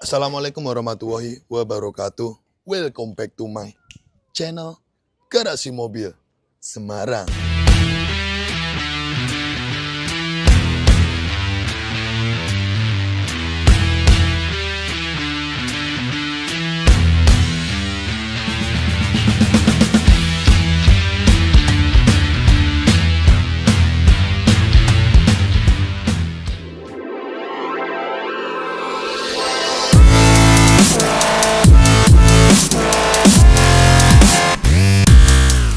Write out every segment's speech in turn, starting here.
Assalamualaikum warahmatullahi wabarakatuh. Welcome back to my channel Garasi Mobil Semarang.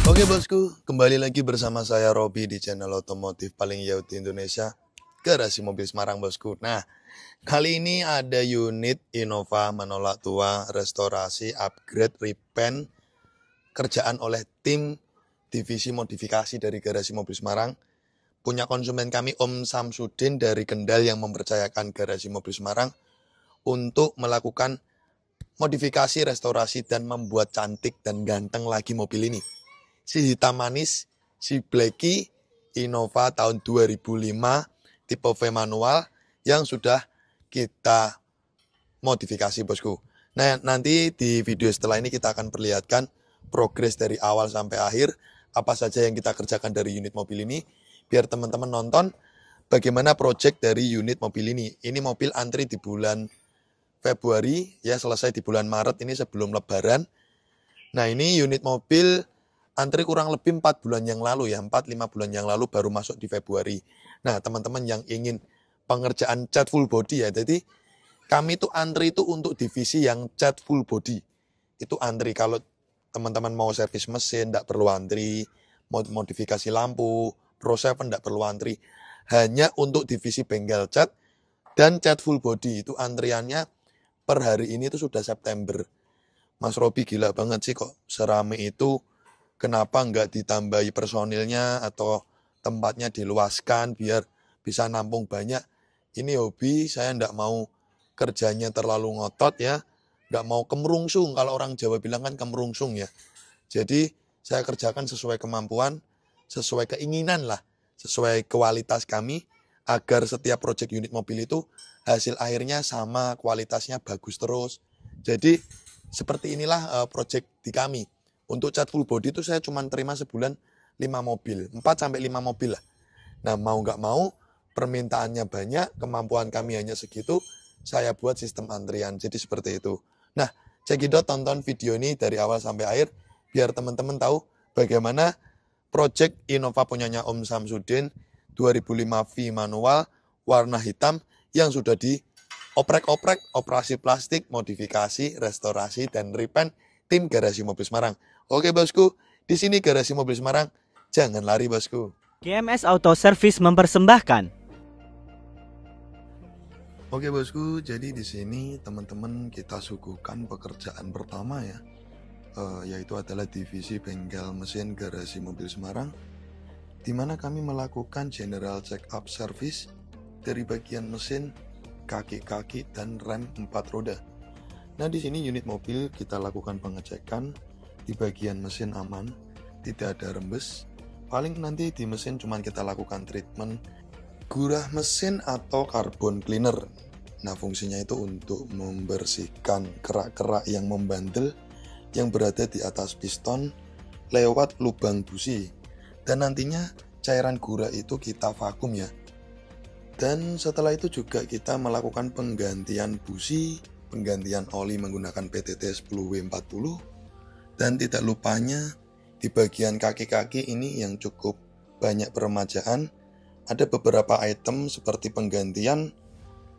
Oke bosku, kembali lagi bersama saya Robi di channel otomotif paling yaut di Indonesia, Garasi Mobil Semarang bosku. Nah, kali ini ada unit Innova menolak tua, restorasi, upgrade, repaint, kerjaan oleh tim divisi modifikasi dari Garasi Mobil Semarang. Punya konsumen kami Om Samsudin dari Kendal yang mempercayakan Garasi Mobil Semarang untuk melakukan modifikasi, restorasi, dan membuat cantik dan ganteng lagi mobil ini. Si hitam manis, si Blacky Innova tahun 2005 tipe V manual yang sudah kita modifikasi bosku. Nah, nanti di video setelah ini kita akan perlihatkan progres dari awal sampai akhir, apa saja yang kita kerjakan dari unit mobil ini, biar teman-teman nonton bagaimana project dari unit mobil ini. Ini mobil antri di bulan Februari, ya selesai di bulan Maret ini sebelum Lebaran. Nah, ini unit mobil antri kurang lebih 4 bulan yang lalu ya, 4-5 bulan yang lalu baru masuk di Februari. Nah, teman-teman yang ingin pengerjaan cat full body ya, jadi kami itu antri itu untuk divisi yang cat full body. Itu antri, kalau teman-teman mau servis mesin, tidak perlu antri, mau modifikasi lampu, Pro 7 tidak perlu antri. Hanya untuk divisi bengkel cat dan cat full body, itu antriannya per hari ini itu sudah September. Mas Robi gila banget sih kok serame itu. Kenapa nggak ditambahi personilnya atau tempatnya diluaskan biar bisa nampung banyak. Ini hobi, saya nggak mau kerjanya terlalu ngotot ya. Nggak mau kemerungsung, kalau orang Jawa bilang kan kemerungsung ya. Jadi saya kerjakan sesuai kemampuan, sesuai keinginan lah, sesuai kualitas kami, agar setiap project unit mobil itu hasil akhirnya sama, kualitasnya bagus terus. Jadi seperti inilah project di kami. Untuk cat full body itu saya cuma terima sebulan 5 mobil, 4-5 mobil lah. Nah, mau nggak mau, permintaannya banyak, kemampuan kami hanya segitu, saya buat sistem antrian. Jadi seperti itu. Nah, cekidot tonton video ini dari awal sampai akhir, biar teman-teman tahu bagaimana project Innova punyanya Om Samsudin, 2005 V manual, warna hitam, yang sudah dioprek-oprek, operasi plastik, modifikasi, restorasi, dan repaint tim Garasi Mobil Semarang. Oke bosku, di sini Garasi Mobil Semarang, jangan lari bosku. GMS Auto Service mempersembahkan. Oke bosku, jadi di sini teman-teman kita suguhkan pekerjaan pertama ya, yaitu adalah divisi bengkel mesin Garasi Mobil Semarang, di mana kami melakukan general check up service dari bagian mesin, kaki-kaki, dan rem 4 roda. Nah, di sini unit mobil kita lakukan pengecekan. Di bagian mesin aman, tidak ada rembes. Paling nanti di mesin cuma kita lakukan treatment gurah mesin atau carbon cleaner. Nah, fungsinya itu untuk membersihkan kerak-kerak yang membandel yang berada di atas piston lewat lubang busi. Dan nantinya cairan gurah itu kita vakum ya. Dan setelah itu juga kita melakukan penggantian busi, penggantian oli menggunakan PTT 10W40, dan tidak lupanya di bagian kaki-kaki ini yang cukup banyak peremajaan, ada beberapa item seperti penggantian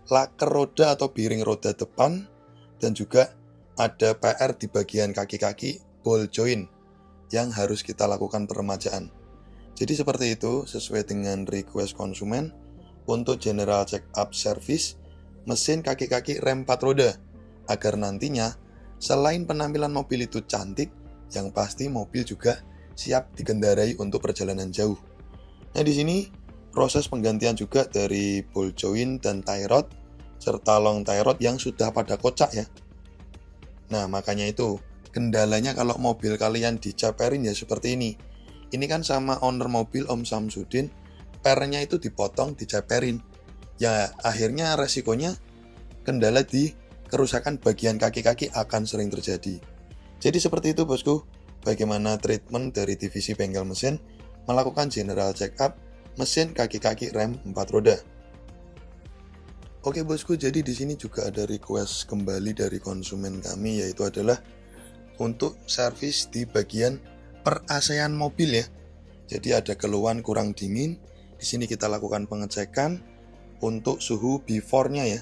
laker roda atau biring roda depan, dan juga ada PR di bagian kaki-kaki ball joint yang harus kita lakukan peremajaan. Jadi seperti itu sesuai dengan request konsumen untuk general check up service mesin, kaki-kaki, rem 4 roda, agar nantinya selain penampilan mobil itu cantik, yang pasti mobil juga siap dikendarai untuk perjalanan jauh. Nah, di sini proses penggantian juga dari ball joint dan tie rod serta long tie rod yang sudah pada kocak ya. Nah, makanya itu kendalanya kalau mobil kalian dicaperin ya seperti ini. Ini kan sama owner mobil Om Samsudin, pernya itu dipotong, dicaperin. Ya, akhirnya resikonya kendala di kerusakan bagian kaki-kaki akan sering terjadi. Jadi seperti itu bosku, bagaimana treatment dari divisi bengkel mesin melakukan general check up mesin kaki-kaki rem 4 roda. Oke bosku, jadi di sini juga ada request kembali dari konsumen kami, yaitu adalah untuk servis di bagian per-AC-an mobil ya. Jadi ada keluhan kurang dingin. Di sini kita lakukan pengecekan untuk suhu before-nya ya.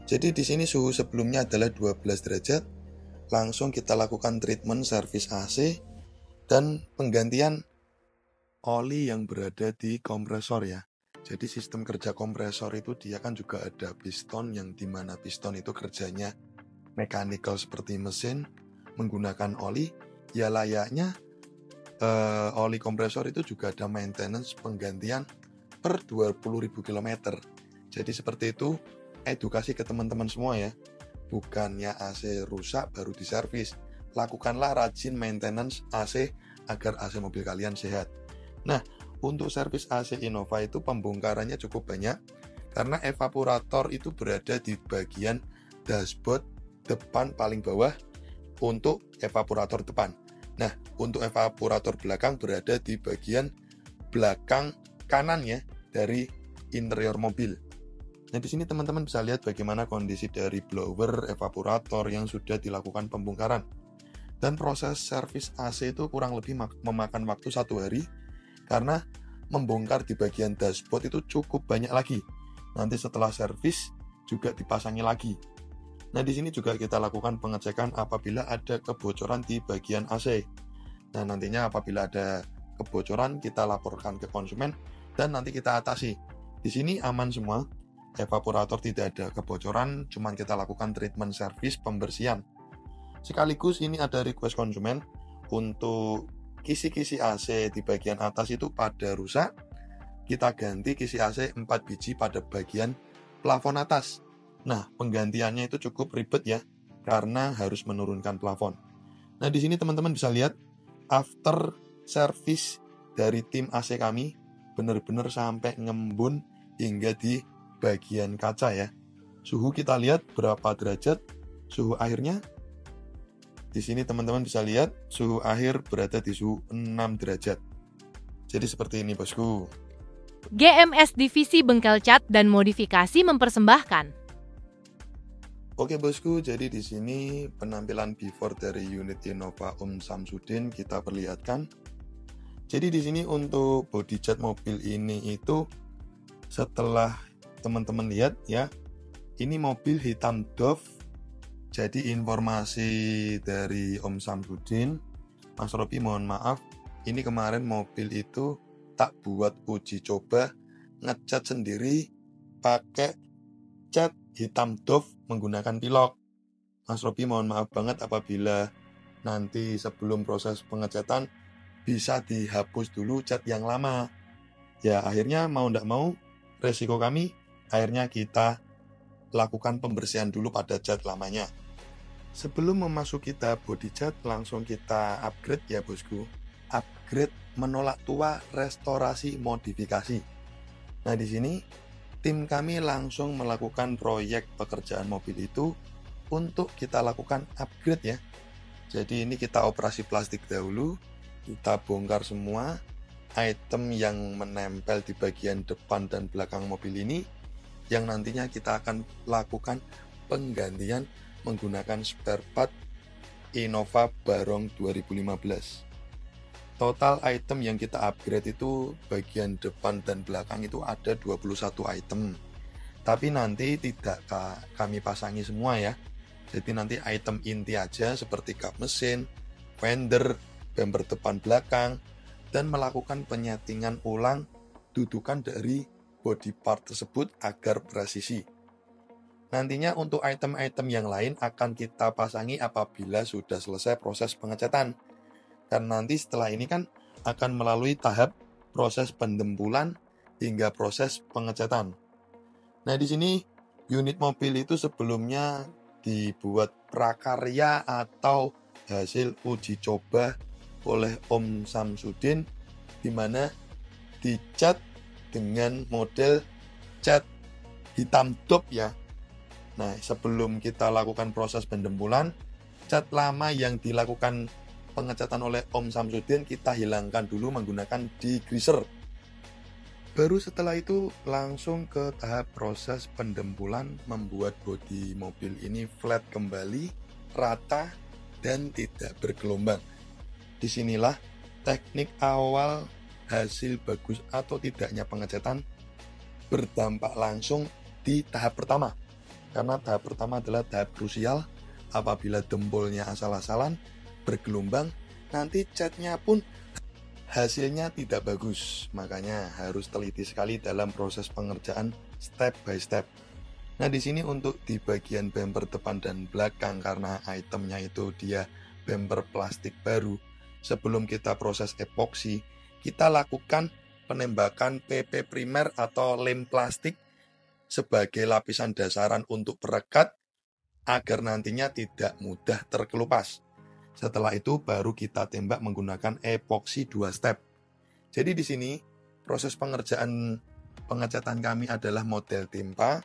Jadi di sini suhu sebelumnya adalah 12 derajat. Langsung kita lakukan treatment servis AC dan penggantian oli yang berada di kompresor ya. Jadi sistem kerja kompresor itu dia kan juga ada piston, yang dimana piston itu kerjanya mechanical seperti mesin menggunakan oli. Ya layaknya oli kompresor itu juga ada maintenance penggantian per 20.000 km. Jadi seperti itu, edukasi ke teman-teman semua ya. Bukannya AC rusak baru diservis. Lakukanlah rajin maintenance AC agar AC mobil kalian sehat. Nah, untuk servis AC Innova itu pembongkarannya cukup banyak karena evaporator itu berada di bagian dashboard depan paling bawah untuk evaporator depan. Nah, untuk evaporator belakang berada di bagian belakang kanan ya dari interior mobil. Nah, di sini teman-teman bisa lihat bagaimana kondisi dari blower, evaporator yang sudah dilakukan pembongkaran. Dan proses servis AC itu kurang lebih memakan waktu 1 hari, karena membongkar di bagian dashboard itu cukup banyak lagi. Nanti setelah servis juga dipasangi lagi. Nah, di sini juga kita lakukan pengecekan apabila ada kebocoran di bagian AC. Nah, nantinya apabila ada kebocoran kita laporkan ke konsumen dan nanti kita atasi. Di sini aman semua. Evaporator tidak ada kebocoran, cuman kita lakukan treatment service pembersihan. Sekaligus ini ada request konsumen untuk kisi-kisi AC di bagian atas itu pada rusak. Kita ganti kisi AC 4 biji pada bagian plafon atas. Nah, penggantiannya itu cukup ribet ya, karena harus menurunkan plafon. Nah, di sini teman-teman bisa lihat after service dari tim AC kami benar-benar sampai ngembun hingga di bagian kaca ya. Suhu kita lihat berapa derajat suhu akhirnya. Di sini teman-teman bisa lihat suhu akhir berada di suhu 6 derajat. Jadi seperti ini bosku. GMS Divisi Bengkel Cat dan Modifikasi mempersembahkan. Oke bosku, jadi di sini penampilan before dari unit Innova Om Samsudin kita perlihatkan. Jadi di sini untuk body cat mobil ini itu setelah teman-teman lihat ya, ini mobil hitam Dove. Jadi informasi dari Om Samsudin, Mas Robi mohon maaf, ini kemarin mobil itu tak buat uji coba ngecat sendiri pakai cat hitam Dove menggunakan pilok. Mas Robi mohon maaf banget apabila nanti sebelum proses pengecatan bisa dihapus dulu cat yang lama. Ya akhirnya mau ndak mau resiko kami, akhirnya kita lakukan pembersihan dulu pada cat lamanya. Sebelum memasuki tahap body cat, langsung kita upgrade ya bosku. Upgrade menolak tua, restorasi, modifikasi. Nah di sini tim kami langsung melakukan proyek pekerjaan mobil itu untuk kita lakukan upgrade ya. Jadi ini kita operasi plastik dahulu, kita bongkar semua item yang menempel di bagian depan dan belakang mobil ini, yang nantinya kita akan lakukan penggantian menggunakan spare part Innova Barong 2015. Total item yang kita upgrade itu bagian depan dan belakang itu ada 21 item. Tapi nanti tidak kami pasangi semua ya. Jadi nanti item inti aja seperti kap mesin, fender, bumper depan belakang, dan melakukan penyetingan ulang dudukan dari body part tersebut agar presisi. Nantinya untuk item-item yang lain akan kita pasangi apabila sudah selesai proses pengecatan. Karena nanti setelah ini kan akan melalui tahap proses pendempulan hingga proses pengecatan. Nah di sini unit mobil itu sebelumnya dibuat prakarya atau hasil uji coba oleh Om Samsudin, di mana dicat dengan model cat hitam Dove ya. Nah, sebelum kita lakukan proses pendempulan, cat lama yang dilakukan pengecatan oleh Om Samsudin kita hilangkan dulu menggunakan degreaser. Baru setelah itu langsung ke tahap proses pendempulan, membuat bodi mobil ini flat kembali, rata, dan tidak bergelombang. Disinilah teknik awal hasil bagus atau tidaknya pengecatan berdampak langsung di tahap pertama. Karena tahap pertama adalah tahap krusial. Apabila dempulnya asal-asalan, bergelombang, nanti catnya pun hasilnya tidak bagus. Makanya harus teliti sekali dalam proses pengerjaan step by step. Nah, di sini untuk di bagian bumper depan dan belakang, karena itemnya itu dia bumper plastik baru, sebelum kita proses epoksi, kita lakukan penembakan PP primer atau lem plastik sebagai lapisan dasaran untuk perekat agar nantinya tidak mudah terkelupas. Setelah itu baru kita tembak menggunakan epoksi 2 step. Jadi di sini proses pengecatan kami adalah model timpa,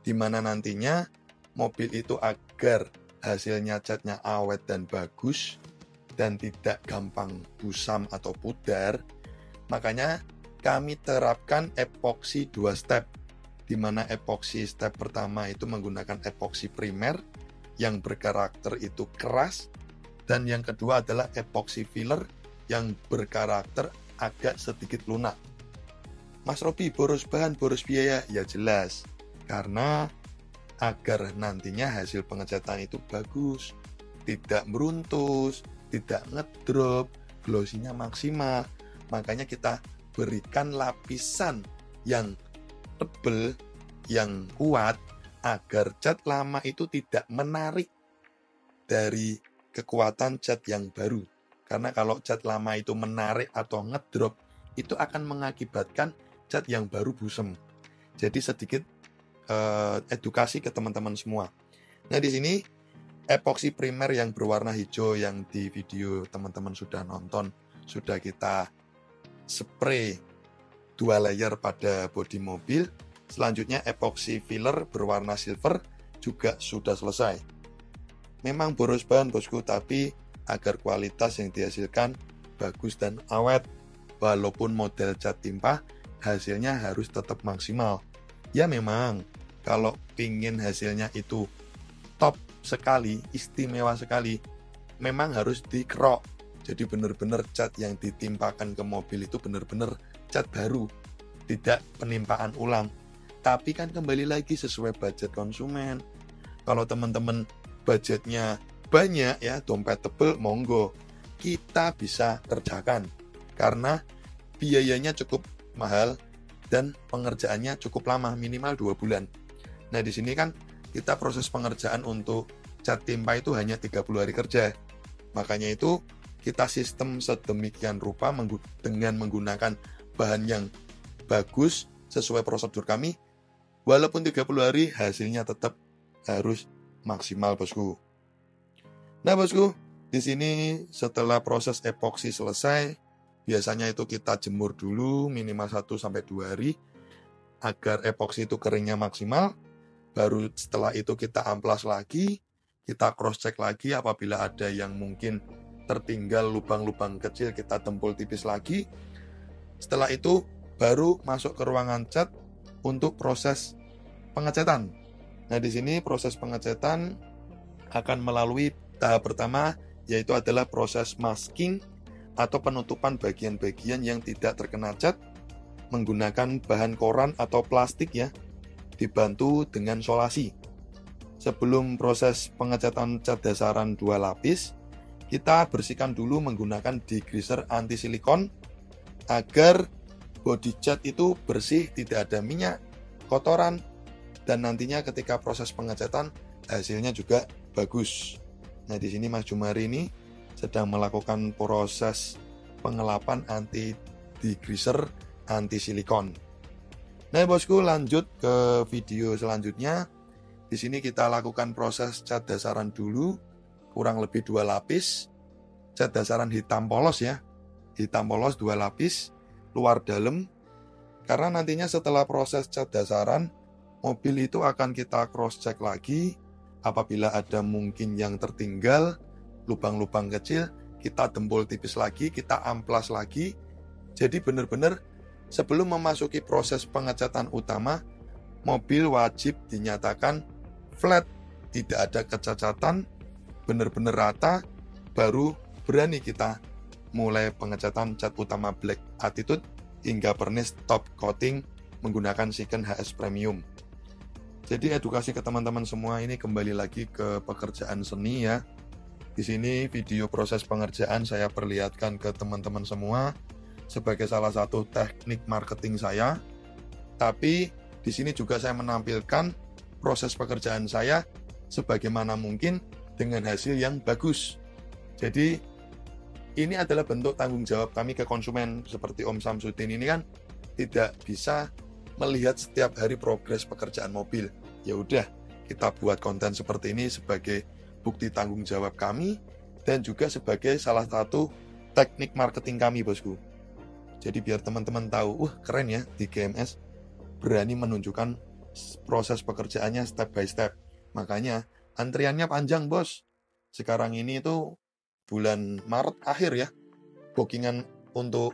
di mana nantinya mobil itu agar hasilnya catnya awet dan bagus dan tidak gampang busam atau pudar. Makanya kami terapkan epoksi 2 step, di mana epoksi step pertama itu menggunakan epoksi primer yang berkarakter itu keras, dan yang kedua adalah epoksi filler yang berkarakter agak sedikit lunak. Mas Robi, boros bahan, boros biaya? Ya jelas, karena agar nantinya hasil pengecatan itu bagus, tidak meruntus, tidak ngedrop, glossinya maksimal. Makanya kita berikan lapisan yang tebal, yang kuat, agar cat lama itu tidak menarik dari kekuatan cat yang baru. Karena kalau cat lama itu menarik atau ngedrop, itu akan mengakibatkan cat yang baru busem. Jadi sedikit edukasi ke teman-teman semua. Nah, di sini epoksi primer yang berwarna hijau yang di video teman-teman sudah nonton, sudah kita spray 2 layer pada bodi mobil. Selanjutnya epoksi filler berwarna silver juga sudah selesai. Memang boros bahan bosku, tapi agar kualitas yang dihasilkan bagus dan awet, walaupun model cat timpa, hasilnya harus tetap maksimal. Ya memang, kalau pingin hasilnya itu top sekali, istimewa sekali, memang harus dikerok. Jadi benar-benar cat yang ditimpakan ke mobil itu benar-benar cat baru, tidak penimpaan ulang. Tapi kan kembali lagi sesuai budget konsumen. Kalau teman-teman budgetnya banyak ya, dompet tebel, monggo, kita bisa kerjakan karena biayanya cukup mahal dan pengerjaannya cukup lama, minimal 2 bulan. Nah, di sini kan kita proses pengerjaan untuk cat timpa itu hanya 30 hari kerja. Makanya itu kita sistem sedemikian rupa dengan menggunakan bahan yang bagus sesuai prosedur kami. Walaupun 30 hari, hasilnya tetap harus maksimal, bosku. Nah, bosku, di sini setelah proses epoksi selesai, biasanya itu kita jemur dulu minimal 1-2 hari agar epoksi itu keringnya maksimal. Baru setelah itu kita amplas lagi, kita cross check lagi apabila ada yang mungkin tertinggal lubang-lubang kecil, kita tempul tipis lagi. Setelah itu baru masuk ke ruangan cat untuk proses pengecatan. Nah, di sini proses pengecatan akan melalui tahap pertama, yaitu adalah proses masking atau penutupan bagian-bagian yang tidak terkena cat menggunakan bahan koran atau plastik ya, dibantu dengan solasi. Sebelum proses pengecatan cat dasaran 2 lapis, kita bersihkan dulu menggunakan degreaser anti silikon agar body cat itu bersih, tidak ada minyak, kotoran, dan nantinya ketika proses pengecatan hasilnya juga bagus. Nah, di sini Mas Jumari ini sedang melakukan proses pengelapan anti degreaser anti silikon. Nah, bosku, lanjut ke video selanjutnya. Di sini kita lakukan proses cat dasaran dulu, kurang lebih 2 lapis. Cat dasaran hitam polos ya. Hitam polos 2 lapis, luar dalam. Karena nantinya setelah proses cat dasaran, mobil itu akan kita cross check lagi. Apabila ada mungkin yang tertinggal, lubang-lubang kecil, kita dempul tipis lagi, kita amplas lagi. Jadi benar-benar sebelum memasuki proses pengecatan utama, mobil wajib dinyatakan flat, tidak ada kecacatan, benar-benar rata, baru berani kita mulai pengecatan cat utama Black Attitude hingga pernis top coating menggunakan Siken HS Premium. Jadi edukasi ke teman-teman semua, ini kembali lagi ke pekerjaan seni ya. Di sini video proses pengerjaan saya perlihatkan ke teman-teman semua sebagai salah satu teknik marketing saya. Tapi di sini juga saya menampilkan proses pekerjaan saya sebagaimana mungkin dengan hasil yang bagus. Jadi ini adalah bentuk tanggung jawab kami ke konsumen. Seperti Om Samsudin ini kan tidak bisa melihat setiap hari progres pekerjaan mobil. Ya udah, kita buat konten seperti ini sebagai bukti tanggung jawab kami dan juga sebagai salah satu teknik marketing kami, bosku. Jadi biar teman-teman tahu, keren ya di GMS berani menunjukkan proses pekerjaannya step by step. Makanya antriannya panjang, bos. Sekarang ini itu bulan Maret akhir ya. Bookingan untuk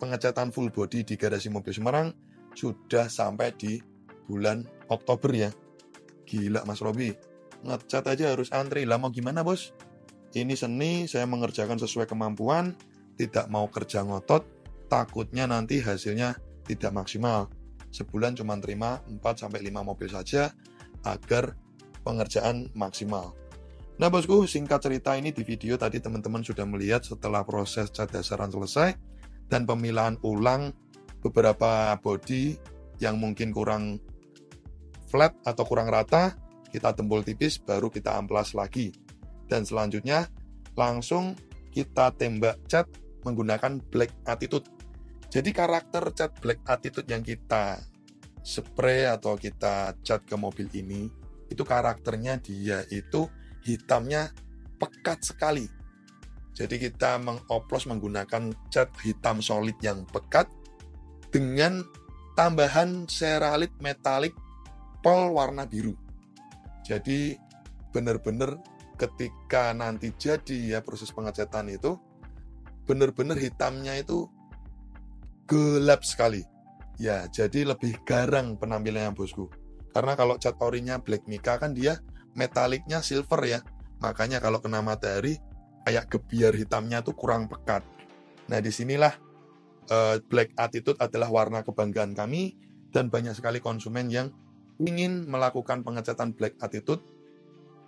pengecatan full body di garasi mobil Semarang sudah sampai di bulan Oktober ya. Gila Mas Robi, ngecat aja harus antri. Lah mau gimana bos? Ini seni, saya mengerjakan sesuai kemampuan, tidak mau kerja ngotot, takutnya nanti hasilnya tidak maksimal. Sebulan cuma terima 4-5 mobil saja agar pengerjaan maksimal. Nah bosku, singkat cerita ini di video tadi teman-teman sudah melihat setelah proses cat dasaran selesai dan pemilahan ulang beberapa bodi yang mungkin kurang flat atau kurang rata, kita dempul tipis baru kita amplas lagi. Dan selanjutnya langsung kita tembak cat menggunakan Black Attitude. Jadi karakter cat Black Attitude yang kita spray atau kita cat ke mobil ini, itu karakternya dia itu hitamnya pekat sekali. Jadi kita mengoplos menggunakan cat hitam solid yang pekat dengan tambahan seralit metalik pol warna biru. Jadi benar-benar ketika nanti jadi ya proses pengecatan itu benar-benar hitamnya itu gelap sekali. Ya, jadi lebih garang penampilannya bosku. Karena kalau cat orinya Black Mica kan dia metaliknya silver ya. Makanya kalau kena matahari kayak gebiar hitamnya tuh kurang pekat. Nah, disinilah Black Attitude adalah warna kebanggaan kami dan banyak sekali konsumen yang ingin melakukan pengecatan Black Attitude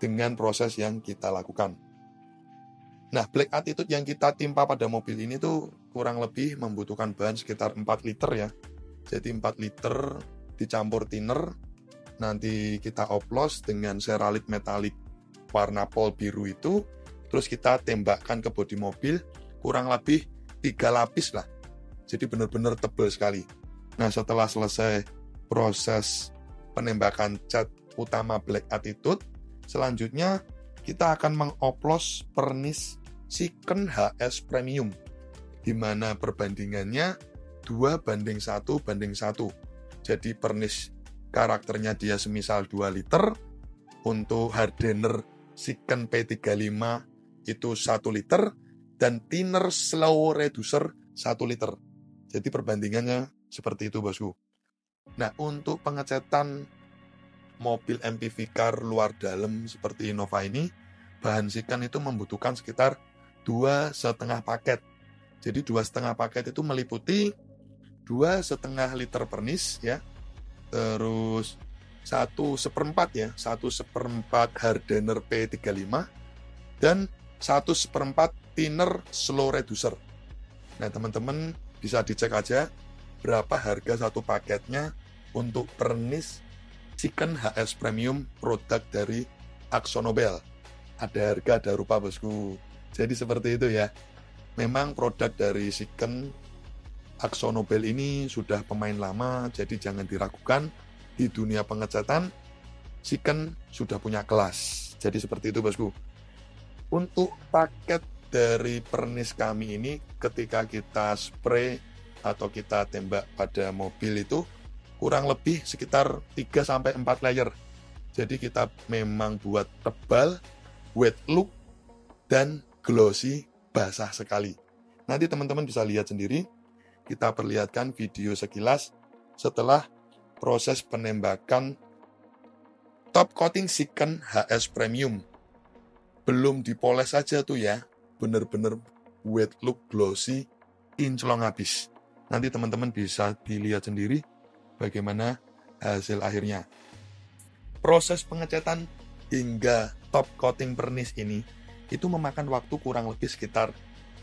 dengan proses yang kita lakukan. Nah, Black Attitude yang kita timpa pada mobil ini tuh kurang lebih membutuhkan bahan sekitar 4 liter ya. Jadi 4 liter dicampur thinner, nanti kita oplos dengan seralit metalik warna pol biru itu, terus kita tembakkan ke bodi mobil kurang lebih 3 lapis lah. Jadi benar-benar tebal sekali. Nah, setelah selesai proses penembakan cat utama Black Attitude, selanjutnya kita akan mengoplos pernis Siken HS Premium, di mana perbandingannya 2:1:1. Jadi pernis karakternya dia semisal 2 liter, untuk hardener Siken P35 itu 1 liter, dan thinner slow reducer 1 liter. Jadi perbandingannya seperti itu bosku. Nah, untuk pengecatan mobil MPV car luar dalam seperti Innova ini, bahan Siken itu membutuhkan sekitar 2,5 paket. Jadi 2,5 paket itu meliputi 2,5 liter pernis ya, terus 1/4 ya, 1/4 hardener P35 dan 1/4 thinner slow reducer. Nah teman-teman bisa dicek aja berapa harga satu paketnya untuk pernis Siken HS Premium produk dari AkzoNobel. Ada harga, ada rupa bosku. Jadi seperti itu ya. Memang produk dari Siken AkzoNobel ini sudah pemain lama, jadi jangan diragukan. Di dunia pengecatan, Siken sudah punya kelas. Jadi seperti itu bosku. Untuk paket dari pernis kami ini, ketika kita spray atau kita tembak pada mobil itu, kurang lebih sekitar 3-4 layer. Jadi kita memang buat tebal, wet look, dan glossy, basah sekali. Nanti teman-teman bisa lihat sendiri, kita perlihatkan video sekilas setelah proses penembakan top coating Siken HS Premium. Belum dipoles saja tuh ya, bener-bener wet look, glossy, kinclong habis. Nanti teman-teman bisa dilihat sendiri bagaimana hasil akhirnya. Proses pengecatan hingga top coating pernis ini itu memakan waktu kurang lebih sekitar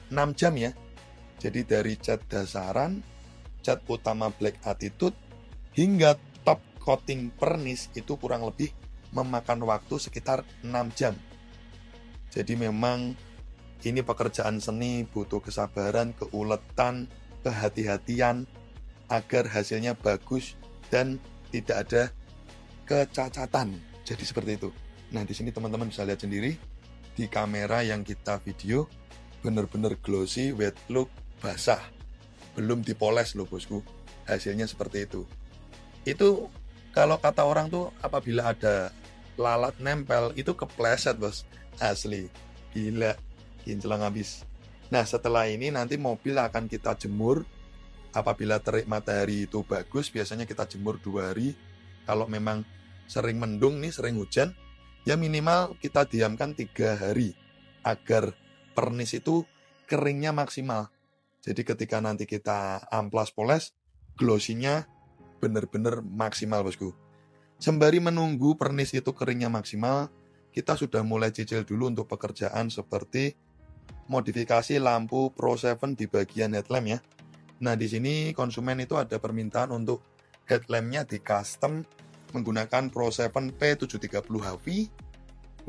6 jam ya. Jadi dari cat dasaran, cat utama Black Attitude, hingga top coating pernis itu kurang lebih memakan waktu sekitar 6 jam. Jadi memang ini pekerjaan seni, butuh kesabaran, keuletan, kehati-hatian, agar hasilnya bagus dan tidak ada kecacatan. Jadi seperti itu. Nah, di sini teman-teman bisa lihat sendiri di kamera yang kita video benar-benar glossy, wet look, basah. Belum dipoles loh bosku. Hasilnya seperti itu. Itu kalau kata orang tuh apabila ada lalat nempel itu kepleset bos. Asli. Gila. Kinclong habis. Nah, setelah ini nanti mobil akan kita jemur. Apabila terik matahari itu bagus, biasanya kita jemur 2 hari. Kalau memang sering mendung nih, sering hujan, ya minimal kita diamkan 3 hari agar pernis itu keringnya maksimal. Jadi ketika nanti kita amplas poles, glossy-nya benar-benar maksimal bosku. Sembari menunggu pernis itu keringnya maksimal, kita sudah mulai cicil dulu untuk pekerjaan seperti modifikasi lampu Pro 7 di bagian headlamp ya. Nah, di sini konsumen itu ada permintaan untuk headlampnya di custom menggunakan Pro 7 P730HV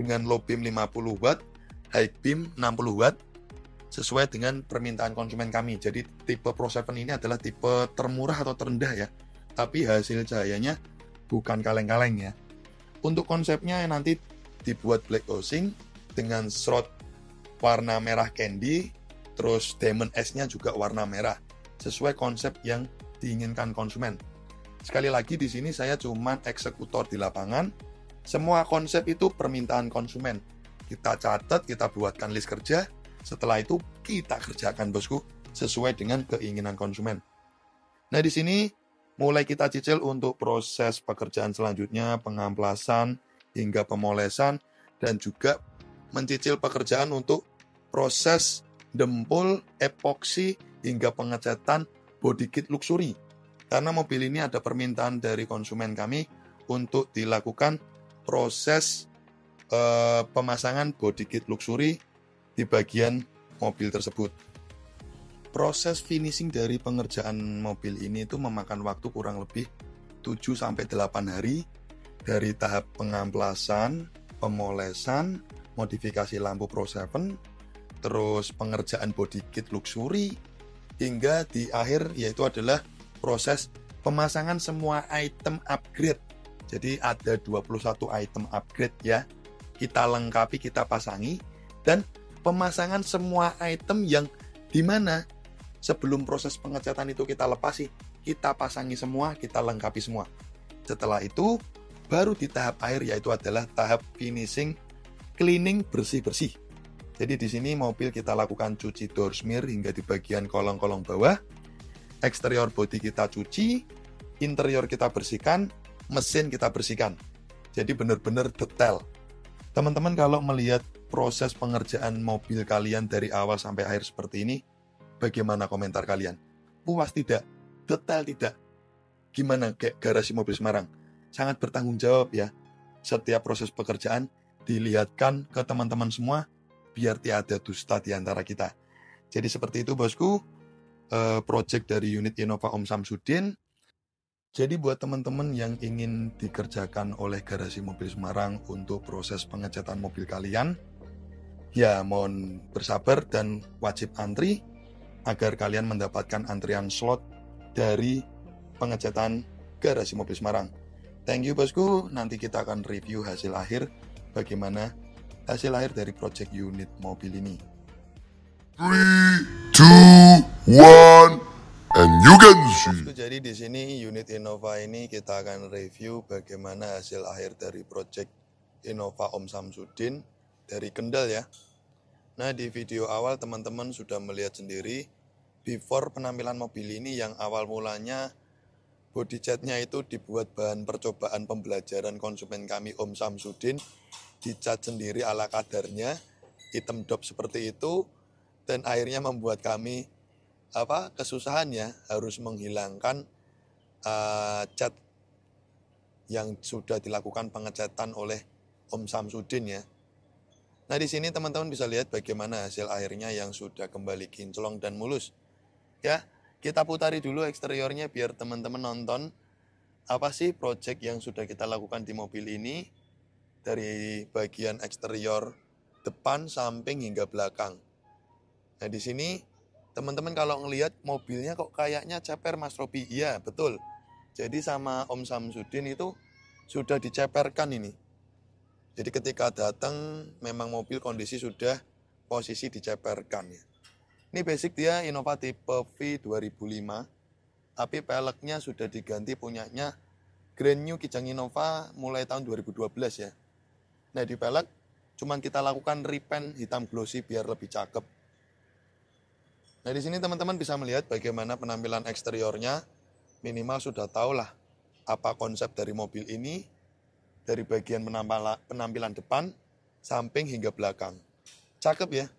dengan low beam 50 watt, high beam 60 watt sesuai dengan permintaan konsumen kami. Jadi tipe Pro 7 ini adalah tipe termurah atau terendah ya. Tapi hasil cahayanya bukan kaleng-kaleng ya. Untuk konsepnya nanti dibuat black housing dengan shroud warna merah candy, terus diamond S-nya juga warna merah sesuai konsep yang diinginkan konsumen. Sekali lagi di sini saya cuma eksekutor di lapangan. Semua konsep itu permintaan konsumen. Kita catat, kita buatkan list kerja. Setelah itu kita kerjakan bosku sesuai dengan keinginan konsumen. Nah, di sini mulai kita cicil untuk proses pekerjaan selanjutnya, pengamplasan hingga pemolesan, dan juga mencicil pekerjaan untuk proses dempul, epoksi hingga pengecatan body kit luxury. Karena mobil ini ada permintaan dari konsumen kami untuk dilakukan proses pemasangan body kit luxury di bagian mobil tersebut. Proses finishing dari pengerjaan mobil ini itu memakan waktu kurang lebih 7-8 hari dari tahap pengamplasan, pemolesan, modifikasi lampu Pro 7, terus pengerjaan body kit luxury, hingga di akhir yaitu adalah proses pemasangan semua item upgrade. Jadi ada 21 item upgrade ya. Kita lengkapi, kita pasangi, dan pemasangan semua item yang dimana sebelum proses pengecatan itu kita lepasi, kita pasangi semua, kita lengkapi semua. Setelah itu baru di tahap akhir yaitu adalah tahap finishing, cleaning, bersih-bersih. Jadi di sini mobil kita lakukan cuci door smear hingga di bagian kolong-kolong bawah. Eksterior bodi kita cuci, interior kita bersihkan, mesin kita bersihkan. Jadi benar-benar detail. Teman-teman kalau melihat proses pengerjaan mobil kalian dari awal sampai akhir seperti ini, bagaimana komentar kalian? Puas tidak? Detail tidak? Gimana kayak garasi mobil Semarang? Sangat bertanggung jawab ya. Setiap proses pekerjaan dilihatkan ke teman-teman semua, biar tiada dusta di antara kita. Jadi seperti itu bosku. Project dari unit Innova Om Samsudin. Jadi buat teman-teman yang ingin dikerjakan oleh garasi mobil Semarang untuk proses pengecatan mobil kalian, ya mohon bersabar dan wajib antri agar kalian mendapatkan antrian slot dari pengecatan garasi mobil Semarang. Thank you bosku, nanti kita akan review hasil akhir bagaimana hasil akhir dari project unit mobil ini. 3, 2, 1, and Jadi di sini unit Innova ini kita akan review bagaimana hasil akhir dari project Innova Om Samsudin dari Kendal ya. Nah, di video awal teman-teman sudah melihat sendiri before penampilan mobil ini yang awal mulanya body catnya itu dibuat bahan percobaan pembelajaran konsumen kami Om Samsudin, dicat sendiri ala kadarnya, hitam dop seperti itu, dan akhirnya membuat kami kesusahan ya, harus menghilangkan cat yang sudah dilakukan pengecatan oleh Om Samsudin ya. Nah, di sini teman-teman bisa lihat bagaimana hasil akhirnya yang sudah kembali kinclong dan mulus. Ya, kita putari dulu eksteriornya biar teman-teman nonton apa sih project yang sudah kita lakukan di mobil ini dari bagian eksterior depan, samping hingga belakang. Nah, di sini teman-teman kalau ngelihat mobilnya kok kayaknya ceper Mas Robi. Iya, betul. Jadi sama Om Samsudin itu sudah diceperkan ini. Jadi ketika datang memang mobil kondisi sudah posisi diceperkan ya. Ini basic dia Innova tipe V 2005. Tapi peleknya sudah diganti punyanya Grand New Kijang Innova mulai tahun 2012 ya. Nah, di pelek cuman kita lakukan repaint hitam glossy biar lebih cakep. Nah, di sini teman-teman bisa melihat bagaimana penampilan eksteriornya. Minimal sudah tahulah apa konsep dari mobil ini dari bagian penampilan depan, samping hingga belakang. Cakep ya.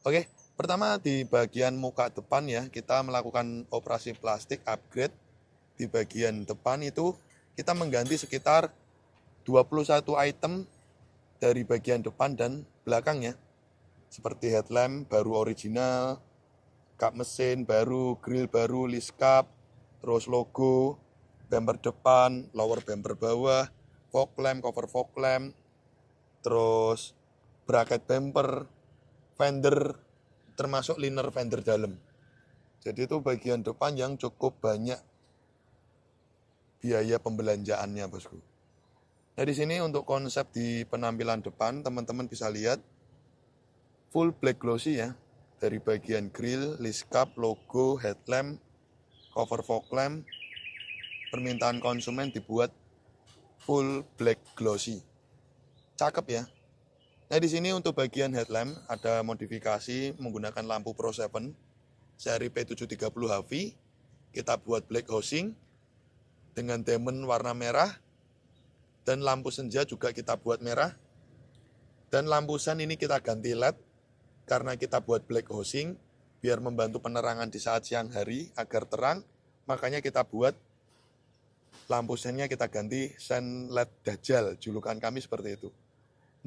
Oke, pertama di bagian muka depan ya, kita melakukan operasi plastik upgrade. Di bagian depan itu kita mengganti sekitar 21 item dari bagian depan dan belakang ya. Seperti headlamp baru original, kap mesin baru, grill baru, list cap, terus logo, bumper depan, lower bumper bawah, fog lamp, cover fog lamp, terus bracket bumper, fender, termasuk liner fender dalam. Jadi itu bagian depan yang cukup banyak biaya pembelanjaannya, bosku. Nah, di sini untuk konsep di penampilan depan, teman-teman bisa lihat full black glossy ya. Dari bagian grill, list cap, logo, headlamp, cover fog lamp, permintaan konsumen dibuat full black glossy. Cakep ya. Nah, di sini untuk bagian headlamp ada modifikasi menggunakan lampu Pro 7 seri P730HV. Kita buat black housing dengan diamond warna merah dan lampu senja juga kita buat merah. Dan lampu sen ini kita ganti LED karena kita buat black housing biar membantu penerangan di saat siang hari agar terang. Makanya kita buat lampu sennya kita ganti sen LED Dajjal, julukan kami seperti itu.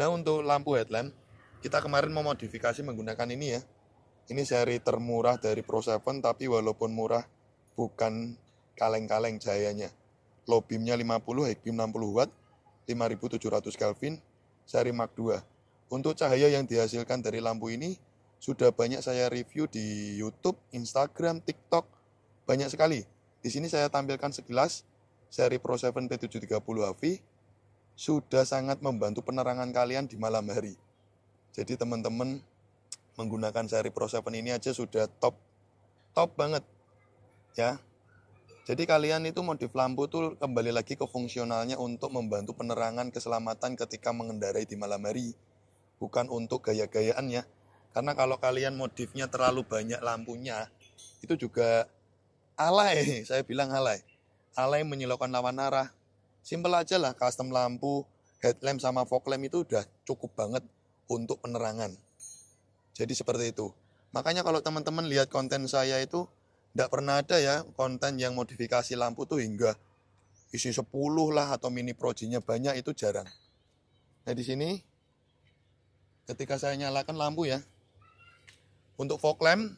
Nah, untuk lampu headlamp, kita kemarin memodifikasi menggunakan ini ya. Ini seri termurah dari Pro 7, tapi walaupun murah, bukan kaleng-kaleng cahayanya. Low beamnya 50, high beam 60 watt, 5700 Kelvin, seri Mark II. Untuk cahaya yang dihasilkan dari lampu ini, sudah banyak saya review di YouTube, Instagram, TikTok, banyak sekali. Di sini saya tampilkan sekilas, seri Pro 7 P730HV, sudah sangat membantu penerangan kalian di malam hari. Jadi teman-teman menggunakan seri Pro 7 ini aja sudah top banget ya. Jadi kalian itu modif lampu tuh kembali lagi ke fungsionalnya untuk membantu penerangan keselamatan ketika mengendarai di malam hari. Bukan untuk gaya-gayaan ya. Karena kalau kalian modifnya terlalu banyak lampunya, itu juga alay, saya bilang alay. Alay menyilaukan lawan arah. Simple aja lah, custom lampu, headlamp sama fog lamp itu udah cukup banget untuk penerangan. Jadi seperti itu. Makanya kalau teman-teman lihat konten saya itu, tidak pernah ada ya konten yang modifikasi lampu tuh hingga isi 10 lah atau mini projinya banyak, itu jarang. Nah, di sini ketika saya nyalakan lampu ya, untuk fog lamp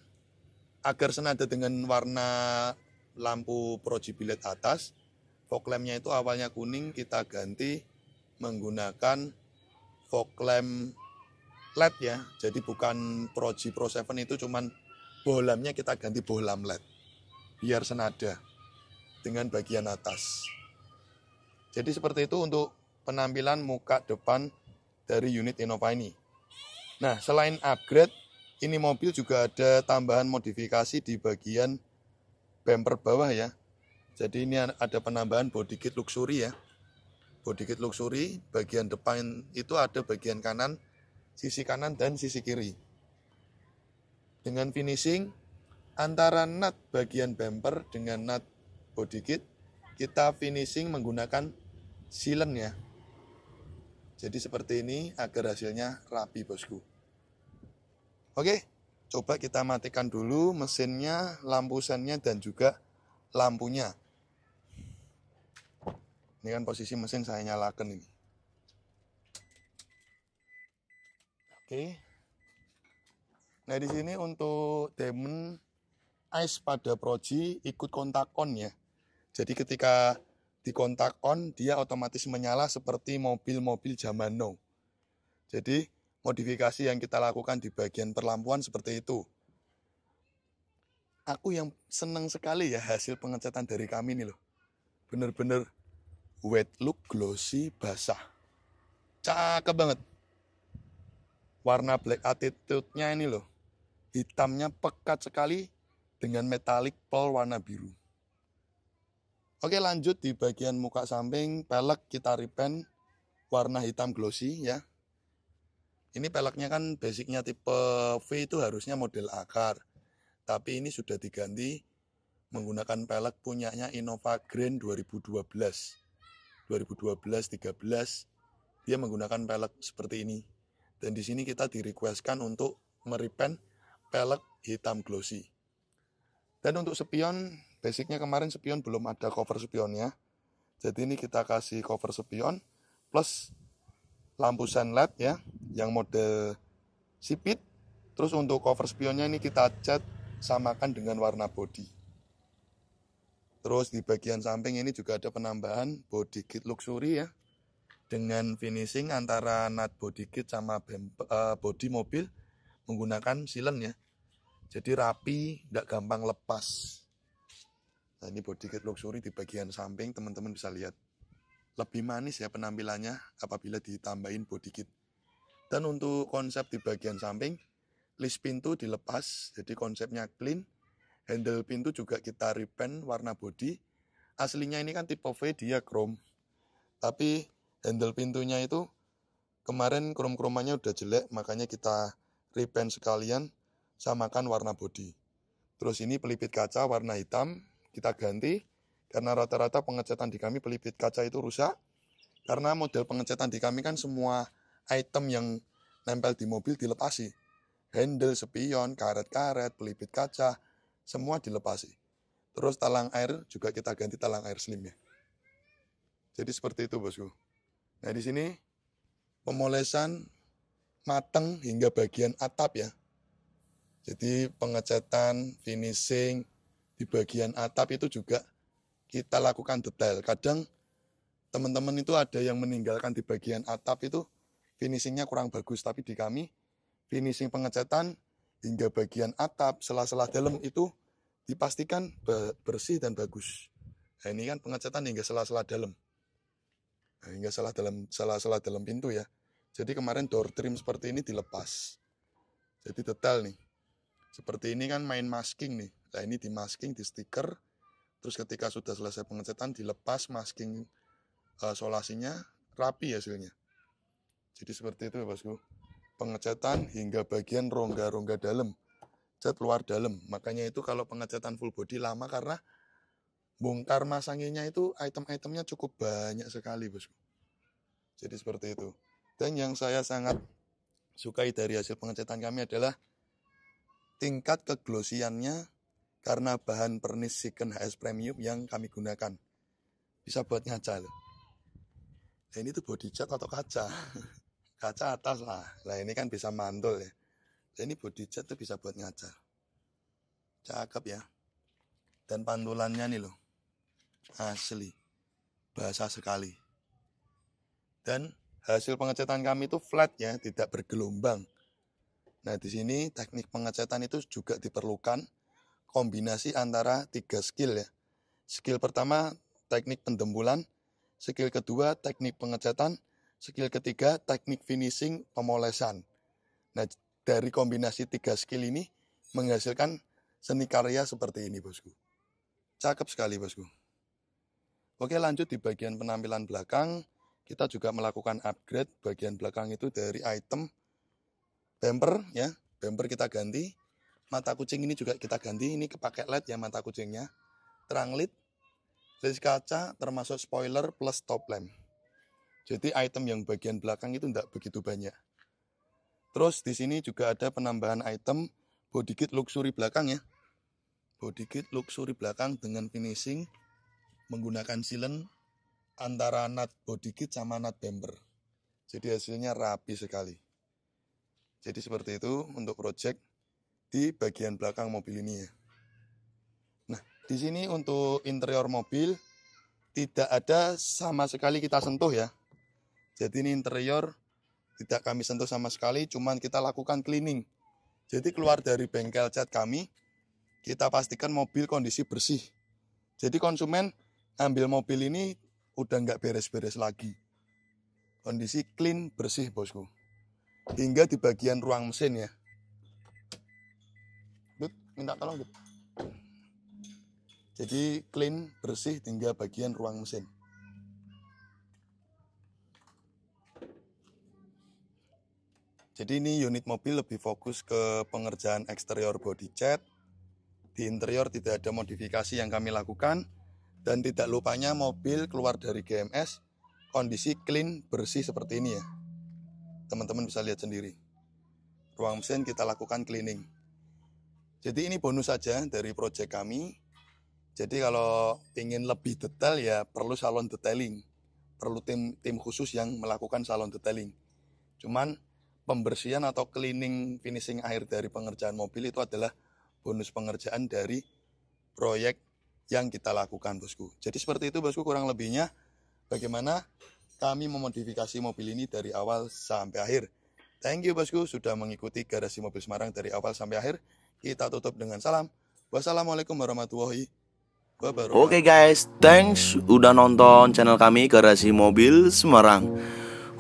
agar senada dengan warna lampu proji bilet atas, fog lampnya itu awalnya kuning, kita ganti menggunakan fog lamp LED ya. Jadi bukan Proji Pro 7 itu cuman bohlamnya kita ganti bohlam LED biar senada dengan bagian atas. Jadi seperti itu untuk penampilan muka depan dari unit Innova ini. Nah, selain upgrade, ini mobil juga ada tambahan modifikasi di bagian bumper bawah ya. Jadi ini ada penambahan body kit luxury ya. Body kit luxury, bagian depan itu ada bagian kanan, sisi kanan dan sisi kiri. Dengan finishing antara nut bagian bumper dengan nut body kit, kita finishing menggunakan sealant ya. Jadi seperti ini agar hasilnya rapi bosku. Oke, coba kita matikan dulu mesinnya, lampu sennya dan juga lampunya. Ini kan posisi mesin saya nyalakan ini. Oke. Nah di sini untuk Demon Ice pada Proji ikut kontak on ya. Jadi ketika di kontak on dia otomatis menyala seperti mobil-mobil zaman now. Jadi modifikasi yang kita lakukan di bagian perlampuan seperti itu. Aku yang senang sekali ya hasil pengecatan dari kami nih loh. Bener-bener wet look, glossy, basah. Cakep banget. Warna black attitude-nya ini loh. Hitamnya pekat sekali dengan metallic pearl warna biru. Oke lanjut di bagian muka samping, pelek kita repaint warna hitam glossy ya. Ini peleknya kan basicnya tipe V itu harusnya model akar. Tapi ini sudah diganti menggunakan pelek punyanya Innova Grand 2012. 2012-13 dia menggunakan pelek seperti ini. Dan di sini kita direquestkan untuk merepaint pelek hitam glossy. Dan untuk spion, basicnya kemarin spion belum ada cover spionnya. Jadi ini kita kasih cover spion plus lampu sen LED ya, yang model sipit. Terus untuk cover spionnya ini kita cat samakan dengan warna body. Terus di bagian samping ini juga ada penambahan body kit luxury ya, dengan finishing antara nut body kit sama body mobil menggunakan sealant ya. Jadi rapi, tidak gampang lepas. Nah ini body kit luxury di bagian samping teman-teman bisa lihat. Lebih manis ya penampilannya apabila ditambahin body kit. Dan untuk konsep di bagian samping, list pintu dilepas, jadi konsepnya clean. Handle pintu juga kita repaint warna body. Aslinya ini kan tipe V, dia chrome. Tapi handle pintunya itu kemarin krom-kromannya udah jelek, makanya kita repaint sekalian, samakan warna body. Terus ini pelipis kaca warna hitam, kita ganti. Karena rata-rata pengecatan di kami pelipis kaca itu rusak. Karena model pengecatan di kami kan semua item yang nempel di mobil dilepasi. Handle, spion, karet-karet, pelipis kaca, semua dilepasi. Terus talang air juga kita ganti talang air slim ya. Jadi seperti itu bosku. Nah di sini pemolesan mateng hingga bagian atap ya. Jadi pengecatan, finishing di bagian atap itu juga kita lakukan detail. Kadang teman-teman itu ada yang meninggalkan di bagian atap itu finishingnya kurang bagus. Tapi di kami finishing pengecatan hingga bagian atap, sela-sela dalam itu dipastikan bersih dan bagus. Nah, ini kan pengecatan hingga sela-sela dalam. Nah, hingga sela-sela dalam pintu ya. Jadi kemarin door trim seperti ini dilepas. Jadi detail nih. Seperti ini kan main masking nih. Nah ini di masking, di stiker. Terus ketika sudah selesai pengecatan dilepas masking solasinya, rapi hasilnya. Jadi seperti itu ya bosku. Pengecatan hingga bagian rongga-rongga dalam, cat luar dalam. Makanya itu kalau pengecatan full body lama karena bongkar masanginya itu item-itemnya cukup banyak sekali bosku. Jadi seperti itu. Dan yang saya sangat sukai dari hasil pengecatan kami adalah tingkat keglossiannya karena bahan pernis Siken HS Premium yang kami gunakan. Bisa buat ngaca loh. Nah ini tuh body cat atau kaca? Kaca atas lah. Nah ini kan bisa mantul ya. Nah ini body cat tuh bisa buat ngaca. Cakep ya. Dan pantulannya nih loh. Asli. Basah sekali. Dan hasil pengecatan kami itu flat ya, tidak bergelombang. Nah di sini teknik pengecatan itu juga diperlukan kombinasi antara 3 skill ya. Skill pertama teknik pendembulan, skill kedua teknik pengecatan, skill ketiga teknik finishing pemolesan. Nah dari kombinasi 3 skill ini menghasilkan seni karya seperti ini bosku. Cakep sekali bosku. Oke, lanjut di bagian penampilan belakang. Kita juga melakukan upgrade bagian belakang itu dari item bumper ya. Bumper kita ganti. Mata kucing ini juga kita ganti. Ini kepakai LED ya mata kucingnya. Terang LED. Lis kaca termasuk spoiler plus top lamp. Jadi item yang bagian belakang itu tidak begitu banyak. Terus di sini juga ada penambahan item body kit luxury belakang ya. Body kit luxury belakang dengan finishing menggunakan sealant antara nut body kit sama nut bumper. Jadi hasilnya rapi sekali. Jadi seperti itu untuk project di bagian belakang mobil ini ya. Nah, di sini untuk interior mobil tidak ada sama sekali kita sentuh ya. Jadi ini interior tidak kami sentuh sama sekali, cuman kita lakukan cleaning. Jadi keluar dari bengkel cat kami, kita pastikan mobil kondisi bersih. Jadi konsumen ambil mobil ini udah nggak beres-beres lagi. Kondisi clean, bersih bosku. Hingga di bagian ruang mesin ya. Dut, minta tolong Dut. Jadi clean, bersih hingga bagian ruang mesin. Jadi ini unit mobil lebih fokus ke pengerjaan eksterior body cat. Di interior tidak ada modifikasi yang kami lakukan. Dan tidak lupanya mobil keluar dari GMS, kondisi clean, bersih seperti ini ya. Teman-teman bisa lihat sendiri. Ruang mesin kita lakukan cleaning. Jadi ini bonus saja dari proyek kami. Jadi kalau ingin lebih detail ya perlu salon detailing. Perlu tim khusus yang melakukan salon detailing. Cuman pembersihan atau cleaning finishing akhir dari pengerjaan mobil itu adalah bonus pengerjaan dari proyek yang kita lakukan bosku. Jadi seperti itu bosku kurang lebihnya bagaimana kami memodifikasi mobil ini dari awal sampai akhir. Thank you bosku sudah mengikuti Garasi Mobil Semarang dari awal sampai akhir. Kita tutup dengan salam. Wassalamualaikum warahmatullahi wabarakatuh. Oke guys, thanks udah nonton channel kami Garasi Mobil Semarang.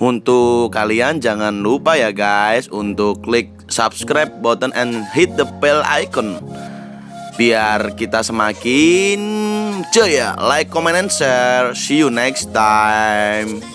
Untuk kalian jangan lupa ya guys untuk klik subscribe button and hit the bell icon biar kita semakin jaya. Like, comment, and share. See you next time.